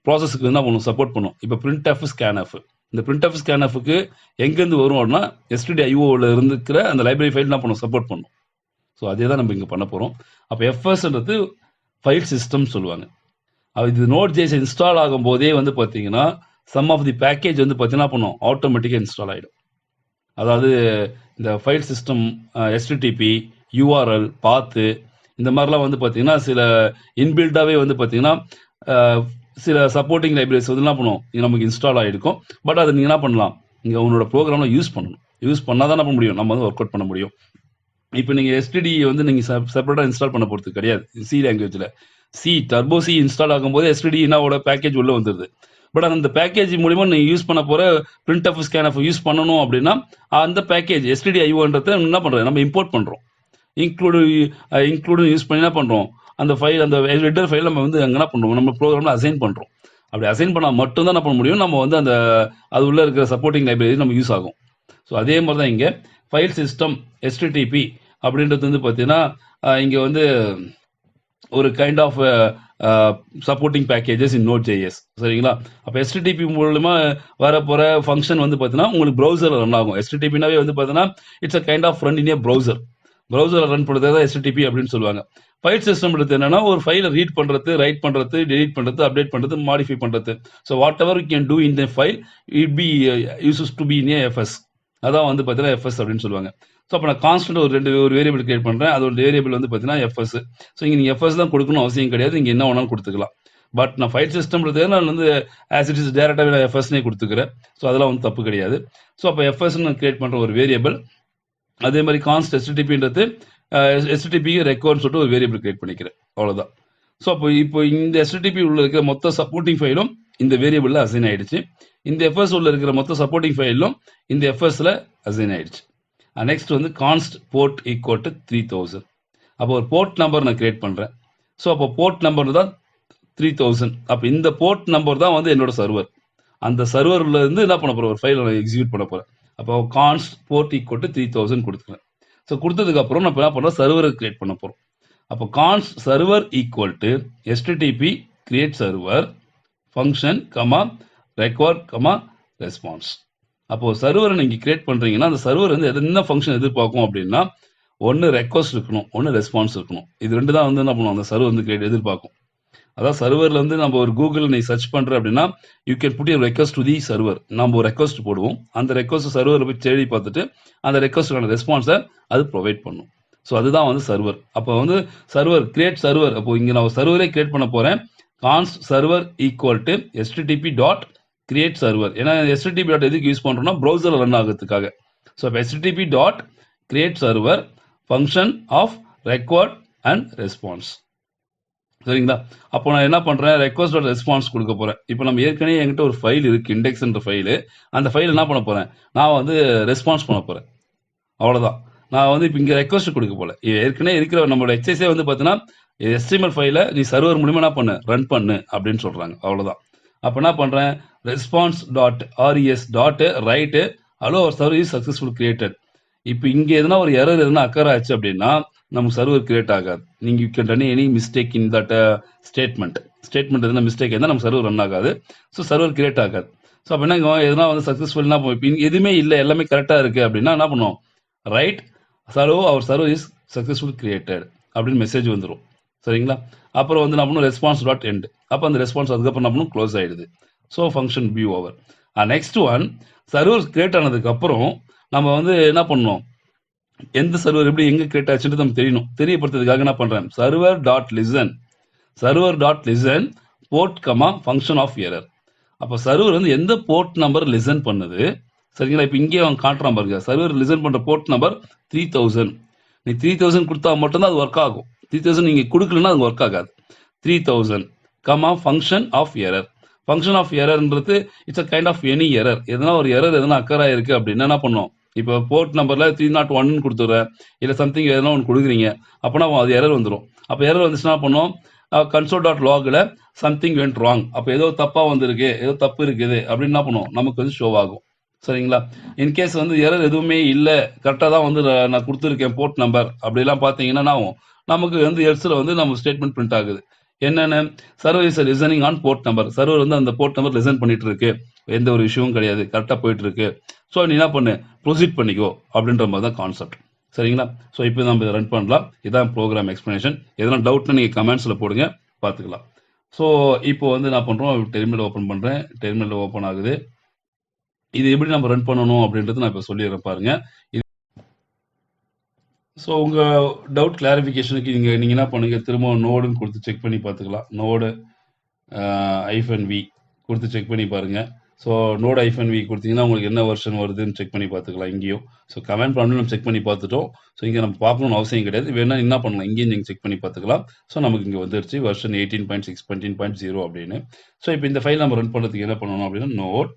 ப்ராசஸுக்கு என்ன பண்ணும், சப்போர்ட் பண்ணும். இப்போ printf scanf, இந்த printf scanfக்கு எங்கேருந்து வரும் அப்படின்னா stdio இருக்கிற அந்த லைப்ரரி ஃபைல் என்ன பண்ணும், சப்போர்ட் பண்ணும். ஸோ அதே தான் நம்ம இங்கே பண்ண போகிறோம். அப்போ FSன்றது ஃபைல் சிஸ்டம் சொல்லுவாங்க. இது Node.js இன்ஸ்டால் ஆகும் போதே வந்து பார்த்தீங்கன்னா சம் ஆஃப் தி பேக்கேஜ் வந்து பார்த்தீங்கன்னா பண்ணும், ஆட்டோமேட்டிக்காக இன்ஸ்டால் ஆகிடும். அதாவது இந்த ஃபைல் சிஸ்டம், HTTP, URL, பாத்து, இந்த மாதிரிலாம் வந்து பார்த்தீங்கன்னா சில இன்பில்டாகவே வந்து பார்த்தீங்கன்னா சில சப்போர்ட்டிங் லைப்ரரிஸ் வந்து என்ன பண்ணும், நமக்கு இன்ஸ்டால் ஆகிருக்கும். பட் அதை நீங்கள் என்ன பண்ணலாம், நீங்கள் உங்களோட ப்ரோக்ராமில் யூஸ் பண்ணணும். யூஸ் பண்ணால் தான் பண்ண முடியும், நம்ம வந்து ஒர்க் அவுட் பண்ண முடியும். இப்போ நீங்கள் STD வந்து நீங்கள் செப்பரேட்டாக இன்ஸ்டால் பண்ண போகிறது கிடையாது. C லாங்குவேஜில் டர்போ C இன்ஸ்டால் ஆகும்போது STD என்னோட பேக்கேஜ் உள்ளே வந்துடுது. பட் அந்த பேக்கேஜ் மூலிமா நீங்கள் யூஸ் பண்ண போகிற printf scanf யூஸ் பண்ணணும் அப்படின்னா அந்த பேக்கேஜ் stdio.ன்றதை என்ன பண்ணுறோம், நம்ம இம்போர்ட் பண்ணுறோம். இன்க்ளூடு யூஸ் பண்ணி என்ன பண்ணுறோம், அந்த ஃபைல், அந்த ஹெடர் ஃபைல் நம்ம வந்து அங்கே என்ன பண்ணுறோம், நம்ம ப்ரோக்ராமில் அசைன் பண்ணுறோம். அப்படி அசைன் பண்ணால் மட்டும்தான் என்ன பண்ண முடியும், நம்ம வந்து அந்த அது உள்ளே இருக்கிற சப்போர்ட்டிங் லைப்ரரி நம்ம யூஸ் ஆகும். ஸோ அதே மாதிரி தான் இங்கே ஃபைல் சிஸ்டம் HTTP அப்படின்றது வந்து பார்த்தீங்கன்னா இங்கே வந்து ஒரு kind of supporting packages in Node.js. சரிங்களா? அப்போ HTTP மூலமா வர போகிற ஃபங்க்ஷன் வந்து பார்த்தீங்கன்னா உங்களுக்கு ப்ரௌசரில் ரன் ஆகும். HTTPனாவே வந்து பார்த்தீங்கன்னா it's a kind of run in a ப்ரௌசரில் ரன் பண்ணுறது தான் HTTP அப்படின்னு சொல்லுவாங்க. ஃபைல் சிஸ்டம்ன்றது என்னன்னா ஒரு ஃபைலை ரீட் பண்ணுறது, ரைட் பண்ணுறது, டெலிட் பண்ணுறது, அப்டேட் பண்ணுறது, மாடிஃபை பண்ணுறது. So what ever you can do in the file it be uses to be in A FS. அதான் வந்து பார்த்தீங்கன்னா FS அப்படின்னு சொல்லுவாங்க. ஸோ அப்போ நான் கான்ஸ்டன்ட் ஒரு வேரியபிள் கிரியேட் பண்ணுறேன். அது ஒரு வேரியபிள் வந்து பார்த்தீங்கன்னா FS. ஸோ இங்கே நீங்கள் FS தான் கொடுக்கணும் அவசியம் கிடையாது, இங்கே என்ன வேணாலும் கொடுத்துக்கலாம். பட் நான் ஃபைல் சிஸ்டம்ன்றது நான் வந்து ஆஸ் இட் இஸ் டேரெக்டாகவே நான் FSனே கொடுத்துக்கிறேன். ஸோ அதெல்லாம் வந்து தப்பு கிடையாது. ஸோ அப்போ FSன்னு கிரியேட் பண்ணுற ஒரு வேரியபிள், அதே மாதிரி கான்ஸ்ட் HTTPன்றது HTTP ரெக்வயர்னு சொல்லிட்டு ஒரு வேரியபிள் கிரியேட் பண்ணிக்கிறேன், அவ்வளோதான். ஸோ இப்போ இந்த HTTP உள்ள இருக்கிற மொத்த சப்போர்ட்டிங் ஃபைலும் இந்த வேரியபிளில் அசைன் ஆகிடுச்சு. இந்த FS உள்ள இருக்கிற மொத்த சப்போர்ட்டிங் ஃபைலும் இந்த FSல அசைன் ஆகிடுச்சு. நெக்ஸ்ட் வந்து கான்ஸ்ட் போர்ட் ஈக்குவல் டு 3000. அப்போ ஒரு போர்ட் நம்பர் நான் கிரியேட் பண்ணுறேன். ஸோ அப்போ போர்ட் நம்பர் தான் 3000. அப்போ இந்த போர்ட் நம்பர் தான் வந்து என்னோட சர்வர். அந்த சர்வரில் இருந்து என்ன பண்ண போகிறேன், ஒரு ஃபைலை நான் எக்ஸிக்யூட் பண்ண போகிறேன். அப்போ கான்ஸ்ட் போர்ட் ஈக்குவல் டு 3000 கொடுத்துக்கிறேன். ஸோ கொடுத்ததுக்கப்புறம் நான் என்ன பண்ணுறேன், சர்வரை கிரியேட் பண்ண போகிறோம். அப்போ const server equal to HTTP create server function require response. அப்போது சர்வரை நீங்கள் கிரியேட் பண்ணுறீங்கன்னா அந்த சர்வர் வந்து என்ன ஃபங்க்ஷன் எதிர்பார்க்கும் அப்படின்னா, ஒன்று ரெக்வஸ்ட் இருக்கணும், ஒன்று ரெஸ்பான்ஸ் இருக்கணும். இது ரெண்டு தான் வந்து என்ன பண்ணுவோம், அந்த சர்வர் வந்து எதிர்பார்க்கும். அதாவது சர்வரில் வந்து நம்ம ஒரு கூகுளில் நீ சர்ச் பண்ணுற அப்படின்னா you can put your request to the server. நம்ம ஒரு ரெக்வஸ்ட் போடுவோம், அந்த ரெக்வஸ்ட் சர்வரை போய் தேடி பார்த்துட்டு அந்த ரெக்வஸ்ட்டுக்கான ரெஸ்பான்ஸை அது ப்ரொவைட் பண்ணும். ஸோ அதுதான் வந்து சர்வர். அப்போ வந்து சர்வர் கிரியேட் சர்வர். அப்போ இங்கே நான் சர்வரே கிரியேட் பண்ண போகிறேன். Const server equal to HTTP dot create server. ஏன்னா http டாட் எதுக்கு யூஸ் பண்ணுறோம்னா ப்ரௌசரில் ரன் ஆகிறதுக்காக. ஸோ இப்போ http dot create server function of request and response. சரிங்களா? அப்போ நான் என்ன பண்ணுறேன், ரெக்வஸ்ட் டாட் ரெஸ்பான்ஸ் கொடுக்க போகிறேன். இப்போ நம்ம ஏற்கனவே என்கிட்ட ஒரு ஃபைல் இருக்குது, இண்டெக்ஸ்ன்ற ஃபைலு. அந்த ஃபைல் என்ன பண்ண போகிறேன், நான் வந்து ரெஸ்பான்ஸ் பண்ண போகிறேன். அவ்வளோதான். நான் வந்து இப்போ இங்கே ரெக்வஸ்ட் கொடுக்க போல. ஏற்கனவே இருக்கிற நம்மளோட எக்ஸைஸே வந்து பார்த்தீங்கன்னா HTML ஃபைலை நீ சர்வர் மூலிமா என்ன பண்ணு, ரன் பண்ணு அப்படின்னு சொல்கிறாங்க. அவ்வளோதான். அப்போ என்ன பண்ணுறேன், response dot res dot write hello our server is successful created. இப்போ இங்கே எதனா ஒரு எரர் எதனா அக்கர் ஆச்சு அப்படின்னா நமக்கு சர்வர் கிரியேட் ஆகாது. நீங்கள் you can ton any mistake in that statement எதனா மிஸ்டேக் இருந்தால் நம்ம சர்வர் ரன் ஆகாது. ஸோ சர்வர் கிரியேட் ஆகாது. ஸோ அப்போ என்ன எதனா வந்து சக்ஸஸ்ஃபுல்னா இப்போ எதுவுமே இல்லை, எல்லாமே கரெக்டாக இருக்குது அப்படின்னா என்ன பண்ணுவோம், write hello our server is successful created அப்படின்னு மெசேஜ் வந்துடும். சரிங்களா? அப்புறம் வந்து நம்ம ரெஸ்பான்ஸ் டாட் எண்ட். அப்போ அந்த ரெஸ்பான்ஸ் அதுக்கப்புறம் நம்ம க்ளோஸ் ஆகிடுது. So function view over. Next one, server create ஆனதுக்கப்புறம் நம்ம வந்து என்ன பண்ணணும், எந்த சர்வர் எப்படி எங்கே கிரியேட் ஆச்சுன்னு நம்ம தெரியணும். தெரியப்படுத்துறதுக்காக என்ன பண்ணுறேன், server dot listen port comma function of error. அப்போ சர்வர் வந்து எந்த போர்ட் நம்பர் லிசன் பண்ணுது. சரிங்களா? இப்போ இங்கே அவங்க காட்டுறான் பாருங்க, சர்வர் லிசன் பண்ணுற போர்ட் நம்பர் 3000. நீ 3000 கொடுத்தா மட்டும்தான் அது ஒர்க் ஆகும். 3000 நீங்கள் கொடுக்கலன்னா அது ஒர்க் ஆகாது. 3000 comma function of error. Function of எரர்ன்றது it's a kind of any error. எதனா ஒரு எரர் எதனா அக்கர் ஆயிருக்கு அப்படின்னா என்ன பண்ணோம், இப்போ போர்ட் நம்பரில் 301 கொடுத்துட்றேன், இல்லை சம்திங் எதனா ஒன்று கொடுக்குறீங்க, அப்போனா அது எரர் வந்துடும். அப்போ எரர் வந்துச்சுன்னா என்ன பண்ணோம், கன்சோல் டாட் லாகில் சம்திங் வென்ட் ராங், அப்போ ஏதோ தப்பாக வந்திருக்கு, ஏதோ தப்பு இருக்குது அப்படின்னு என்ன பண்ணுவோம், நமக்கு வந்து ஷோ ஆகும். சரிங்களா? இன்கேஸ் வந்து எரர் எதுவுமே இல்லை, கரெக்டாக தான் வந்து நான் கொடுத்துருக்கேன் போர்ட் நம்பர் அப்படிலாம் பார்த்தீங்கன்னா என்ன ஆகும், நமக்கு வந்து எல்ஸில் வந்து நம்ம ஸ்டேட்மெண்ட் பிரிண்ட் ஆகுது. என்னென்ன, server is listening on port number. Server வந்து அந்த போர்ட் நம்பர் லிசன் பண்ணிட்டு இருக்கு, எந்த ஒரு இஷ்யூவும் கிடையாது, கரெக்டாக போயிட்டு இருக்கு. ஸோ நீ என்ன பண்ணு, ப்ரொசீட் பண்ணிக்கோ அப்படின்ற மாதிரி தான் கான்செப்ட். சரிங்களா? ஸோ இப்போ நம்ம இதை ரன் பண்ணலாம். இதான் ப்ரோக்ராம் எக்ஸ்பிளனேஷன். எதனா டவுட்னா நீங்கள் கமெண்ட்ஸில் போடுங்க, பார்த்துக்கலாம். ஸோ இப்போ வந்து நான் பண்ணுறோம், டெர்மினல் ஓப்பன் பண்ணுறேன். டெர்மினல் ஓப்பன் ஆகுது. இது எப்படி நம்ம ரன் பண்ணணும் அப்படின்றது நான் இப்போ சொல்லிடுறேன் பாருங்க. ஸோ உங்கள் டவுட் கிளாரிஃபிகேஷனுக்கு நீங்கள் என்ன பண்ணுங்க, திரும்ப நோடுன்னு கொடுத்து செக் பண்ணி பார்த்துக்கலாம். நோடு -v கொடுத்து செக் பண்ணி பாருங்கள். ஸோ நோடு -v கொடுத்தீங்கன்னா உங்களுக்கு என்ன வெர்ஷன் வருதுன்னு செக் பண்ணி பார்த்துக்கலாம் இங்கேயும். ஸோ கமெண்ட் பண்ணி நம்ம செக் பண்ணி பார்த்துட்டோம். ஸோ இங்கே நம்ம பார்க்கணும்னு அவசியம் கிடையாது, வேணா என்ன பண்ணலாம், இங்கேயும் நீங்கள் செக் பண்ணி பார்த்துக்கலாம். ஸோ நமக்கு இங்கே வந்துருச்சு வெர்ஷன் 18.6.18.0 அப்படின்னு. ஸோ இப்போ இந்த ஃபைல் நம்ம ரன் பண்ணுறதுக்கு என்ன பண்ணணும் அப்படின்னா, நோட்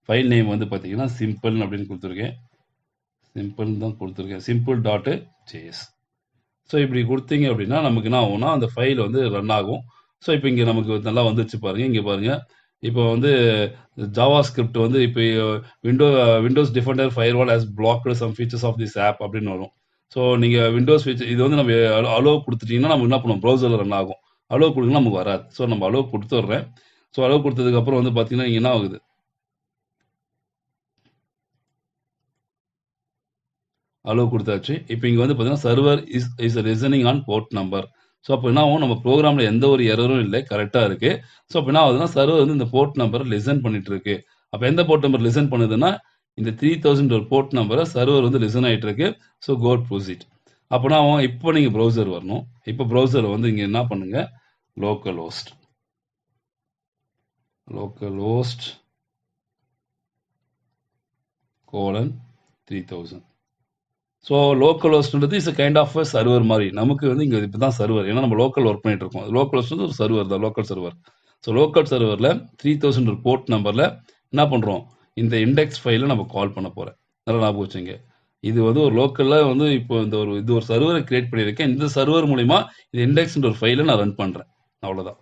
ஃபைல் நேம் வந்து பார்த்தீங்கன்னா சிம்பிள் அப்படின்னு கொடுத்துருக்கேன். சிம்பிள் தான் கொடுத்துருக்கேன், சிம்பிள் டாட்டு ஜேஎஸ். ஸோ இப்படி கொடுத்தீங்க அப்படின்னா நமக்கு என்ன ஆகும்னா அந்த ஃபைல் வந்து ரன் ஆகும். ஸோ இப்போ இங்கே நமக்கு நல்லா வந்துச்சு பாருங்கள். இங்கே பாருங்கள், இப்போ வந்து ஜாவா ஸ்கிரிப்ட் வந்து இப்போ Windows Defender firewall has blocked some features of this app அப்படின்னு வரும். ஸோ நீங்கள் விண்டோஸ் ஃபீச்சர் இது வந்து நம்ம அலோ கொடுத்துட்டீங்கன்னா நம்ம என்ன பண்ணுவோம், ப்ரௌசரில் ரன் ஆகும். அலோ கொடுங்கன்னா நமக்கு வராது. ஸோ நம்ம அலோ கொடுத்துட்றேன். ஸோ அலோ கொடுத்ததுக்கப்புறம் வந்து பார்த்தீங்கன்னா இங்கே என்ன ஆகுது, அலோ கொடுத்தாச்சு. இப்போ இங்கே வந்து பார்த்தீங்கன்னா server is listening on port number. So அப்போ என்ன ஆகும், நம்ம ப்ரோக்ராமில் எந்த ஒரு எரரும் இல்லை, கரெக்டாக இருக்குது. ஸோ அப்போ என்ன ஆகுதுன்னா சர்வர் வந்து இந்த போர்ட் நம்பரை லிசன் பண்ணிட்டு இருக்கு. அப்போ எந்த போர்ட் நம்பர் லிசன் பண்ணுதுன்னா இந்த 3000 ஒரு போர்ட் நம்பரை சர்வர் வந்து லிசன் ஆகிட்டு இருக்கு. So code proceed. அப்போனா இப்போ நீங்கள் ப்ரௌசர் வரணும். இப்போ ப்ரௌசர் வந்து இங்கே என்ன பண்ணுங்க, லோக்கல் ஹோஸ்ட் :3000. ஸோ லோக்கல் ஹோஸ்ட்ன்றது is a kind of a server மாதிரி. நமக்கு வந்து இங்கே இப்போ தான் சர்வர், ஏன்னா நம்ம லோக்கல் ஒர்க் பண்ணிட்டு இருக்கோம். லோக்கல் ஹோஸ்ட் வந்து ஒரு சர்வர் தான், லோக்கல் சர்வர். ஸோ லோக்கல் சர்வரில் 3000 ஒரு போர்ட் நம்பரில் என்ன பண்ணுறோம், இந்த இண்டெக்ஸ் ஃபைலை நம்ம கால் பண்ண போகிறேன். நல்லா ஞாபகம் வச்சுங்க. இது வந்து ஒரு லோக்கலில் வந்து இப்போ இது ஒரு சர்வரை கிரியேட் பண்ணியிருக்கேன். இந்த சர்வர் மூலிமா இந்த இண்டெக்ஸ்ன்ற ஒரு ஃபைலை நான் ரன் பண்ணுறேன். அவ்வளோதான்.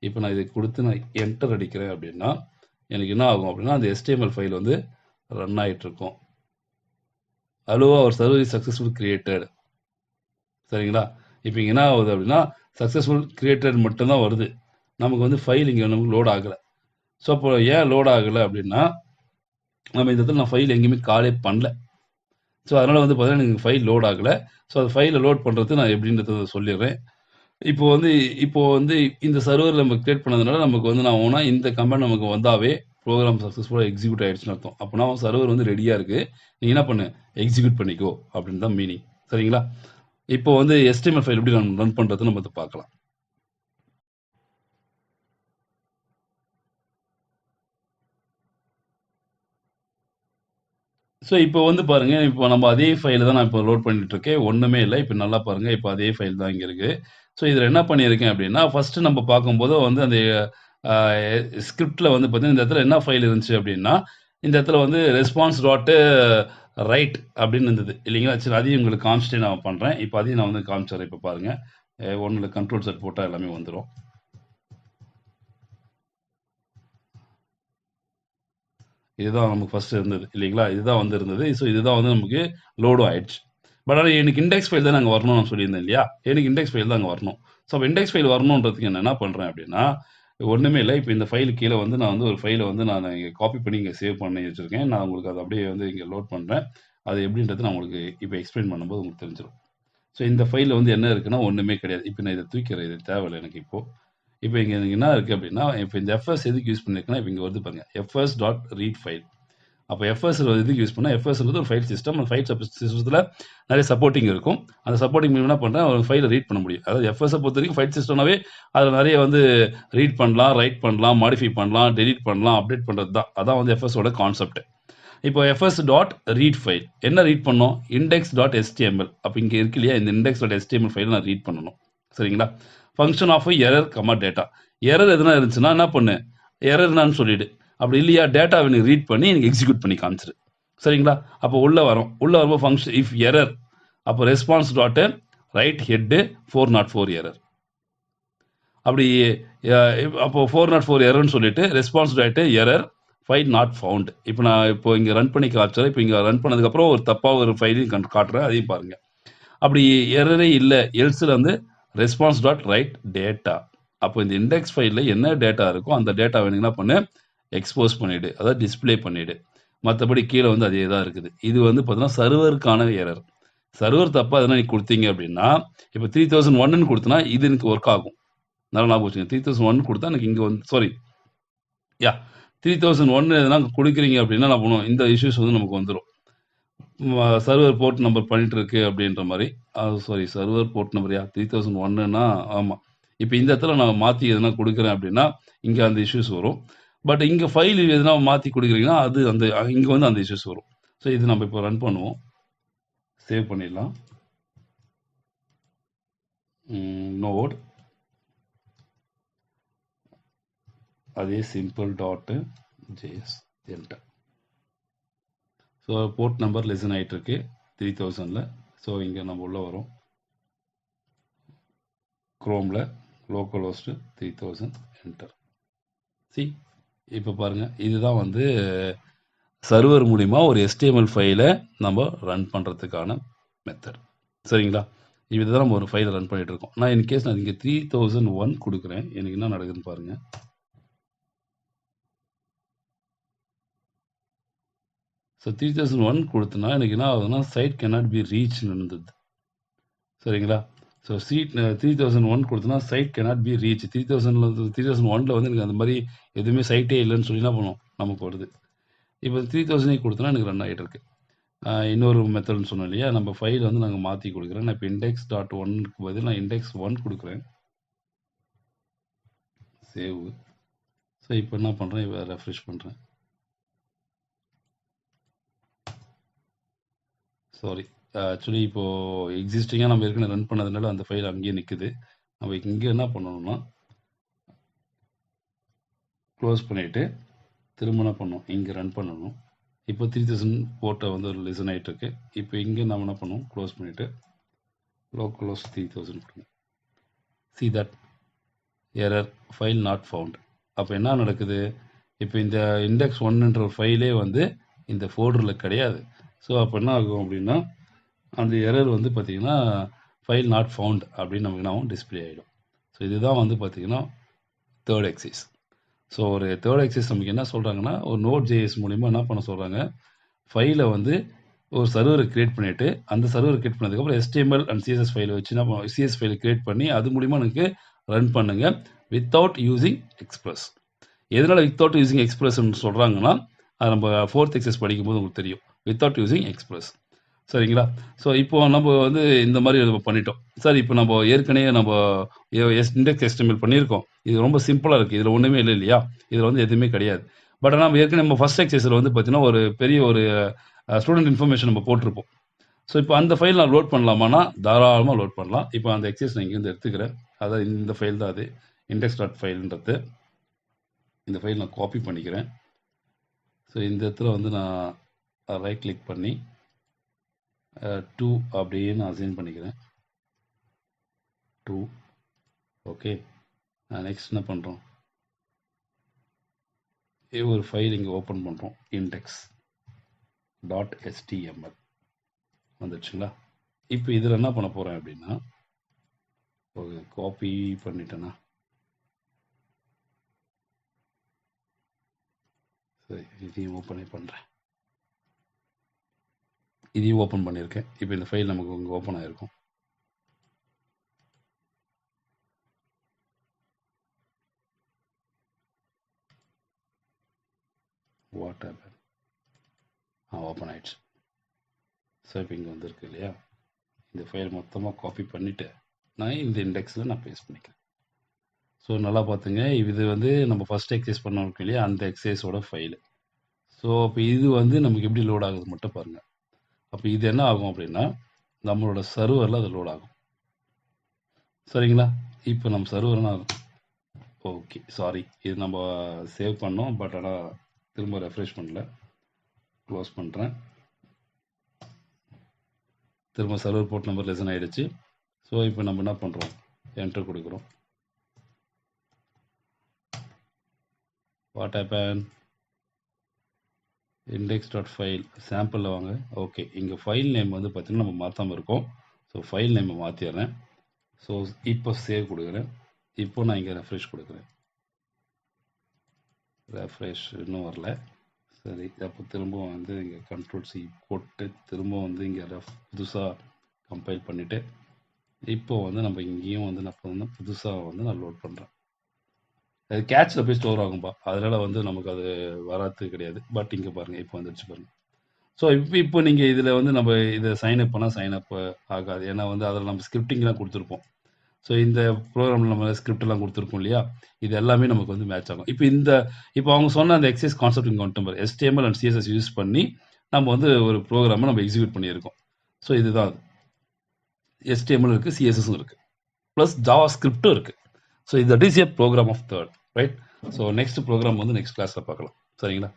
இப்போ நான் இதை கொடுத்து நான் என்டர் அடிக்கிறேன் அப்படின்னா எனக்கு என்ன ஆகும் அப்படின்னா அந்த HTML ஃபைல் வந்து ரன் ஆகிட்டு இருக்கும். Hello our server is successful created. சரிங்களா? இப்போ இங்கே என்ன ஆகுது அப்படின்னா சக்ஸஸ்ஃபுல் கிரியேட்டட் மட்டும்தான் வருது. நமக்கு வந்து ஃபைல் இங்கே நமக்கு லோட் ஆகலை. ஸோ அப்போ ஏன் லோட் ஆகலை அப்படின்னா நம்ம இந்த இடத்துல நான் ஃபைல் எங்கேயுமே காலே பண்ணல. ஸோ அதனால் வந்து பார்த்தீங்கன்னா எனக்கு ஃபைல் லோட் ஆகலை. ஸோ அந்த ஃபைலை லோட் பண்ணுறது நான் எப்படின்றத சொல்லிடுறேன். இப்போ வந்து இந்த சர்வர் நம்ம கிரியேட் பண்ணதுனால நமக்கு வந்து நான் ஓனா இந்த கமெண்ட் நமக்கு வந்தாவே ப்ரோக்ராம் சக்ஸஸ்ஃபுல்லாக எக்ஸிக்யூட் ஆகிடுச்சுன்னு அர்த்தம். அப்போனா சர்வர் வந்து ரெடியாக இருக்குது, நீ என்ன பண்ணு, எக்ஸிக்யூட் பண்ணிக்கோ அப்படின்னு தான் மீனிங். சரிங்களா? இப்போ வந்து HTML ஃபைல் எப்படி ரன் பண்ணுறது நம்ம அதை பார்க்கலாம். ஸோ இப்போ வந்து பாருங்க, இப்போ நம்ம அதே ஃபைல தான் நான் இப்போ லோட் பண்ணிட்டு இருக்கேன். ஒண்ணுமே இல்ல. இப்போ நல்லா பாருங்க. இப்போ அதே ஃபைல் தான் இங்க இருக்கு. ஸோ இதில என்ன பண்ணியிருக்கேன் அப்டின்னா, ஃபர்ஸ்ட்டு நம்ம பார்க்கும்போது வந்து அந்த அ ஸ்கிரிப்ட்ல வந்து பார்த்தீங்கன்னா, இந்த இடத்துல என்ன ஃபைல் இருந்துச்சு அப்டின்னா, இந்த இடத்துல வந்து ரெஸ்பான்ஸ் டாட் ரைட் அப்டின்னு இருந்தது இல்லைங்களா? சரி அதையும் உங்களுக்கு காமிச்சுட்டு நான் பண்றேன். இப்போ அதையும் நான் வந்து காமிச்சுர்றேன். இப்போ பாருங்க. ஒண்ணும் இல்ல கண்ட்ரோல் Z போட்டா எல்லாமே வந்துரும். இதுதான் நமக்கு ஃபர்ஸ்ட் இருந்தது இல்லைங்களா? இதுதான் வந்து இருந்தது. ஸோ இதுதான் வந்து நமக்கு லோடும் ஆயிடுச்சு. பட் ஆனா எனக்கு இண்டெக்ஸ் ஃபைல் தானே அங்க வரணும்னு நான் சொல்லியிருந்தேன் இல்லையா? எனக்கு இண்டெக்ஸ் ஃபைல் தான் அங்க வரணும். ஸோ அப்ப இண்டெக்ஸ் ஃபைல் வரணுன்றதுக்கு நான் என்ன பண்றேன் அப்படின்னா, ஒண்ணுமே இல்ல. இப்ப இந்த ஃபைலுக்கு கீழ வந்து நான் வந்து ஒரு ஃபைல வந்து நான் இங்க காப்பி பண்ணி இங்க சேவ் பண்ணி வச்சிருக்கேன். நான் உங்களுக்கு அத அப்படியே வந்து இங்க லோட் பண்றேன். அது எப்படின்றது நான் உங்களுக்கு இப்ப எக்ஸ்பிளைன் பண்ணும்போது உங்களுக்கு தெரிஞ்சிரும். ஸோ இந்த ஃபைல்ல வந்து என்ன இருக்குன்னா, ஒண்ணுமே கிடையாது. இப்ப நான் இத தூக்கிறேன். இது தேவையில்ல எனக்கு இப்போ. இப்ப இங்க எனக்கு என்ன இருக்கு அப்படின்னா, இப்ப இந்த எஃப்எஸ் எதுக்கு யூஸ் பண்ணியிருக்கேன்னா, இப்ப இங்க வருது பாருங்க. FS dot read file. அப்போ எஃப்எஸ் எதுக்கு யூஸ் பண்ணால் எஃப்எஸ்ன்றது ஒரு ஃபைல் சிஸ்டம். அந்த ஃபைல் சிஸ்டத்தில் நிறைய சப்போர்ட்டிங் இருக்கும். அந்த சப்போர்ட்டிங் என்ன பண்ணுறேன் ஒரு ஃபைலை ரீட் பண்ண முடியும். அதாவது எஃப்எஸை பொறுத்த வரைக்கும் ஃபைல் சிஸ்டம்னாவே அதில் நிறைய வந்து ரீட் பண்ணலாம், ரைட் பண்ணலாம், மாடிஃபை பண்ணலாம், டெலீட் பண்ணலாம், அப்டேட் பண்ணுறது தான். அதான் வந்து எஃப்எஸோட கான்செப்ட். இப்போ எஃப்எஸ் டாட் ரீட் ஃபைல் என்ன ரீட் பண்ணோம் இண்டெக்ஸ் டாட் எஸ்டிஎம்எல். அப்போ இங்கே இருக்கு இல்லையா இந்த இண்டெக்ஸ் டாட் எஸ்டிஎம்எல் ஃபைலை நான் ரீட் பண்ணணும். சரிங்களா? Function of error comma data. Error எதுனா இருந்துச்சுன்னா என்ன பண்ணு எரர்னான்னு சொல்லிடு. அப்படி இல்லையா டேட்டாவை நீ ரீட் பண்ணி எனக்கு எக்ஸிக்யூட் பண்ணி காமிச்சிரு. சரிங்களா? அப்போ உள்ள வரும். உள்ள வரும்போது ஃபங்க்ஷன் இஃப் எரர் அப்போ response dot write head 404 error. அப்படி அப்போ 404 எரர்னு சொல்லிட்டு response dot error file not found. இப்போ நான் இப்போ இங்கே ரன் பண்ணி காமிச்சேன். இப்போ இங்கே ரன் பண்ணதுக்கப்புறம் ஒரு தப்பாக ஒரு ஃபைலையும் காட்டுறேன். அதையும் பாருங்க. அப்படி எரரே இல்லை எல்ஸில் வந்து ரெஸ்பான்ஸ் டாட் ரைட் டேட்டா. அப்போ இந்த இண்டெக்ஸ் ஃபைலில் என்ன டேட்டா இருக்கோ அந்த டேட்டா வேணுங்கன்னா பண்ணு எக்ஸ்போஸ் பண்ணிவிடு, அதாவது டிஸ்பிளே பண்ணிவிடு. மற்றபடி கீழே வந்து அதே தான் இருக்குது. இது வந்து பார்த்தீங்கன்னா சர்வருக்கான எரர். சர்வர் தப்பாக எதனா நீ கொடுத்தீங்க அப்படின்னா இப்போ 3001ன்னு கொடுத்தனா இது எனக்கு ஒர்க் ஆகும். நல்லா ஞாபகம் வச்சுங்க. 3001 கொடுத்தா எனக்கு இங்கே வந்து சாரி 3001 எதனா கொடுக்குறீங்க அப்படின்னா நான் பண்ணுவோம் இந்த இஷ்யூஸ் வந்து நமக்கு வந்துடும். சர்வர் போர்ட் நம்பர் பண்ணிட்டு இருக்கு அப்படின்ற மாதிரி சாரி சர்வர் போர்ட் நம்பர் 3001ன்னா ஆமாம். இப்போ இந்த இடத்துல நான் மாற்றி எதனா கொடுக்குறேன் அப்படின்னா இங்கே அந்த இஷ்யூஸ் வரும். பட் இங்கே ஃபைல் எதுனா மாற்றி கொடுக்குறீங்கன்னா அது அந்த இங்கே வந்து அந்த இஷ்யூஸ் வரும். ஸோ இது நம்ம இப்போ ரன் பண்ணுவோம். சேவ் பண்ணிடலாம். நோட் அதே simple dot JS enter. So port number listen ஆகிட்டு இருக்கு 3000ல். ஸோ இங்கே நம்ம உள்ள வரோம். குரோமில் லோக்கல் ஹோஸ்ட் 3000 என்டர். சி இப்போ பாருங்கள் இதுதான் வந்து சர்வர் மூலிமா ஒரு HTML ஃபைலை நம்ம ரன் பண்ணுறதுக்கான மெத்தட். சரிங்களா? இதுதான் நம்ம ஒரு ஃபைலை ரன் பண்ணிட்டு இருக்கோம். நான் இன்கேஸ் நான் இங்கே 3001 கொடுக்குறேன். எனக்கு என்ன நடக்குதுன்னு பாருங்கள். ஸோ 3001 கொடுத்தனா எனக்கு என்ன ஆகுதுன்னா சைட் கேனாட் பி ரீச்னு இருந்தது. சரிங்களா? ஸோ 3001 கொடுத்தனா சைட் கேனாட் பி ரீச். 3001ல் வந்து எனக்கு அந்த மாதிரி எதுவுமே சைட்டே இல்லைன்னு சொல்லி என்ன பண்ணுவோம் நமக்கு வருது. இப்போ 3008 கொடுத்தனா எனக்கு ரன் ஆகிட்டு இருக்கு. இன்னொரு மெத்தட்னு சொன்னோம் இல்லையா நம்ம ஃபைல் வந்து நாங்கள் மாற்றி கொடுக்குறேன். நான் இப்போ இண்டெக்ஸ் டாட் ஒன்னுக்கு பதில் நான் இண்டெக்ஸ் 1 கொடுக்குறேன். சேவ். ஸோ இப்போ என்ன பண்ணுறேன் இப்போ ரெஃப்ரெஷ் பண்ணுறேன். சாரி ஆக்சுவலி இப்போது எக்ஸிஸ்டிங்காக நம்ம ஏற்கனவே ரன் பண்ணதுனால அந்த ஃபைல் அங்கேயே நிற்குது. நம்ம இங்கே என்ன பண்ணணும்னா க்ளோஸ் பண்ணிவிட்டு திரும்ப என்ன பண்ணணும் இங்கே ரன் பண்ணணும். இப்போ 3000 போர்ட்டை வந்து ஒரு லிசன் ஆகிட்டு இருக்கு. இப்போ இங்கே நம்ம என்ன பண்ணுவோம் க்ளோஸ் பண்ணிவிட்டு லோக்கல் ஹோஸ்ட் 3000 கொடுங்க. See that error file not found. அப்போ என்ன நடக்குது இப்போ இந்த இண்டெக்ஸ் 1ன்ற ஃபைலே வந்து இந்த ஃபோல்டரில் கிடையாது. ஸோ அப்போ என்ன ஆகும் அப்படின்னா அந்த எரர் வந்து பார்த்திங்கன்னா ஃபைல் நாட் ஃபவுண்ட் அப்படின்னு நமக்கு என்ன டிஸ்பிளே ஆகிடும். ஸோ இதுதான் வந்து பார்த்திங்கன்னா தேர்ட் எக்ஸைஸ். ஸோ ஒரு தேர்ட் எக்ஸைஸ் நமக்கு என்ன சொல்கிறாங்கன்னா ஒரு நோட் ஜேஎஸ் மூலிமா என்ன பண்ண சொல்கிறாங்க ஃபைலை வந்து ஒரு சர்வரை கிரியேட் பண்ணிவிட்டு அந்த சர்வரை கிரியேட் பண்ணதுக்கப்புறம் HTML அண்ட் CSS ஃபைலை வச்சு என்ன CS ஃபைலை கிரியேட் பண்ணி அது மூலிமா எனக்கு ரன் பண்ணுங்கள் வித்தவுட் யூஸிங் எக்ஸ்பிரஸ். எதனால் வித்தவுட் யூஸிங் எக்ஸ்பிரஸ்ன்னு சொல்கிறாங்கன்னா அது நம்ம 4th எக்ஸைஸ் படிக்கும்போது உங்களுக்கு தெரியும் வித்தவுட் யூஸிங் எக்ஸ்பிரஸ். சரிங்களா? ஸோ இப்போ நம்ம வந்து இந்த மாதிரி நம்ம பண்ணிட்டோம். சார் இப்போ நம்ம ஏற்கனவே நம்ம இண்டெக்ஸ் HTML பண்ணியிருக்கோம். இது ரொம்ப சிம்பிளாக இருக்குது. இதில் ஒன்றுமே இல்லை இல்லையா? இதில் வந்து எதுவுமே கிடையாது. பட் ஆனால் நம்ம ஏற்கனவே நம்ம ஃபர்ஸ்ட் எக்ஸைஸில் வந்து பார்த்தீங்கன்னா ஒரு பெரிய ஒரு ஸ்டூடெண்ட் இன்ஃபர்மேஷன் நம்ம போட்டிருப்போம். ஸோ இப்போ அந்த ஃபைல் நான் லோட் பண்ணலாமான்னா தாராளமாக லோட் பண்ணலாம். இப்போ அந்த எக்ஸசைஸ் நான் இங்கேருந்து எடுத்துக்கிறேன். அதாவது இந்த ஃபைல் தான் அது index.fileன்றது. இந்த ஃபைல் நான் காப்பி பண்ணிக்கிறேன். ஸோ இந்த இடத்துல வந்து நான் ரைட் கிளிக் பண்ணி 2 அப்படியே நான் அசைன் பண்ணிக்கிறேன். 2 ஓகே. நெக்ஸ்ட் என்ன பண்ணுறோம், ஒரு ஃபைல் இங்கே ஓப்பன் பண்ணுறோம். index.html வந்துடுச்சுங்களா? இப்போ இதில் என்ன பண்ண போகிறேன் அப்படின்னா, காப்பி பண்ணிட்டேன்னா சரி, இதையும் ஓப்பனே பண்ணுறேன். இதையும் ஓப்பன் பண்ணியிருக்கேன். இப்போ இந்த ஃபைல் நமக்கு இங்கே ஓப்பன் ஆகிருக்கும். வாட் ஹேப்பன், ஓப்பன் ஆயிடுச்சு. ஸோ இப்போ இங்கே வந்திருக்கு இல்லையா? இந்த ஃபைல் மொத்தமாக காப்பி பண்ணிவிட்டு நான் இந்த இண்டெக்ஸில் நான் பேஸ்ட் பண்ணிக்கிறேன். ஸோ நல்லா பார்த்துங்க, இது வந்து நம்ம ஃபஸ்ட் எக்ஸசைஸ் பண்ணோம் இல்லையா, அந்த எக்ஸசைஸோட ஃபைலு. ஸோ அப்போ இது வந்து நமக்கு எப்படி லோட் ஆகுது மட்டும் பாருங்கள். அப்போ இது என்ன ஆகும் அப்படின்னா, நம்மளோட சர்வரில் அது லோட் ஆகும். சரிங்களா? இப்போ நம்ம சர்வர் ஓகே, சாரி, இது நம்ம சேவ் பண்ணோம், பட் ஆனால் திரும்ப ரெஃப்ரெஷ் பண்ணல. க்ளோஸ் பண்ணுறேன். திரும்ப சர்வர் போர்ட் நம்பர் லெசன் ஆகிடுச்சு. ஸோ இப்போ நம்ம என்ன பண்ணுறோம், என்டர் கொடுக்குறோம். வாட் ஹேப்பன், index.file சாம்பிளில் வாங்க. ஓகே, இங்கே ஃபைல் நேம் வந்து பார்த்திங்கன்னா நம்ம மாற்றாமல் இருக்கோம். ஸோ ஃபைல் நேமை மாற்றிடுறேன். ஸோ இப்போ சேவ் கொடுக்குறேன். இப்போ நான் இங்கே ரெஃப்ரெஷ் கொடுக்குறேன். ரெஃப்ரெஷ் இன்னும் வரல. சரி, அப்போ திரும்பவும் வந்து இங்கே Ctrl+C போட்டு திரும்ப வந்து இங்கே புதுசாக கம்பைல் பண்ணிவிட்டு இப்போ வந்து நம்ம இங்கேயும் வந்து நான் பண்ணணும், புதுசாக வந்து நான் லோட் பண்ணுறேன். அது கேட்சில் போய் ஸ்டோர் ஆகும்பா, அதனால் வந்து நமக்கு அது வராது கிடையாது. பட் இங்கே பாருங்கள், இப்போ வந்துடுச்சு பாருங்கள். ஸோ இப்போ நீங்கள் இதில் வந்து நம்ம இதை சைன் அப் பண்ணால் சைன் அப் ஆகாது. ஏன்னா வந்து அதில் நம்ம ஸ்கிரிப்டிங்லாம் கொடுத்துருப்போம். ஸோ இந்த ப்ரோக்ராமில் நம்ம ஸ்கிரிப்டெல்லாம் கொடுத்துருக்கோம் இல்லையா, இது எல்லாமே நமக்கு வந்து மேட்ச் ஆகும். இப்போ அவங்க சொன்ன அந்த எக்ஸசைஸ் கான்செப்ட் இங்கே வந்துட்டு பாரு, HTML அண்ட் CSS யூஸ் பண்ணி நம்ம வந்து ஒரு ப்ரோக்ராமை நம்ம எக்ஸிக்யூட் பண்ணியிருக்கோம். ஸோ இதுதான் அது. HTML இருக்குது, CSSும் இருக்குது, ப்ளஸ் ஜாவா ஸ்கிரிப்டும் இருக்குது. So that is a program of third, right? So next program வந்து நெக்ஸ்ட் கிளாஸில் பார்க்கலாம். சரிங்களா?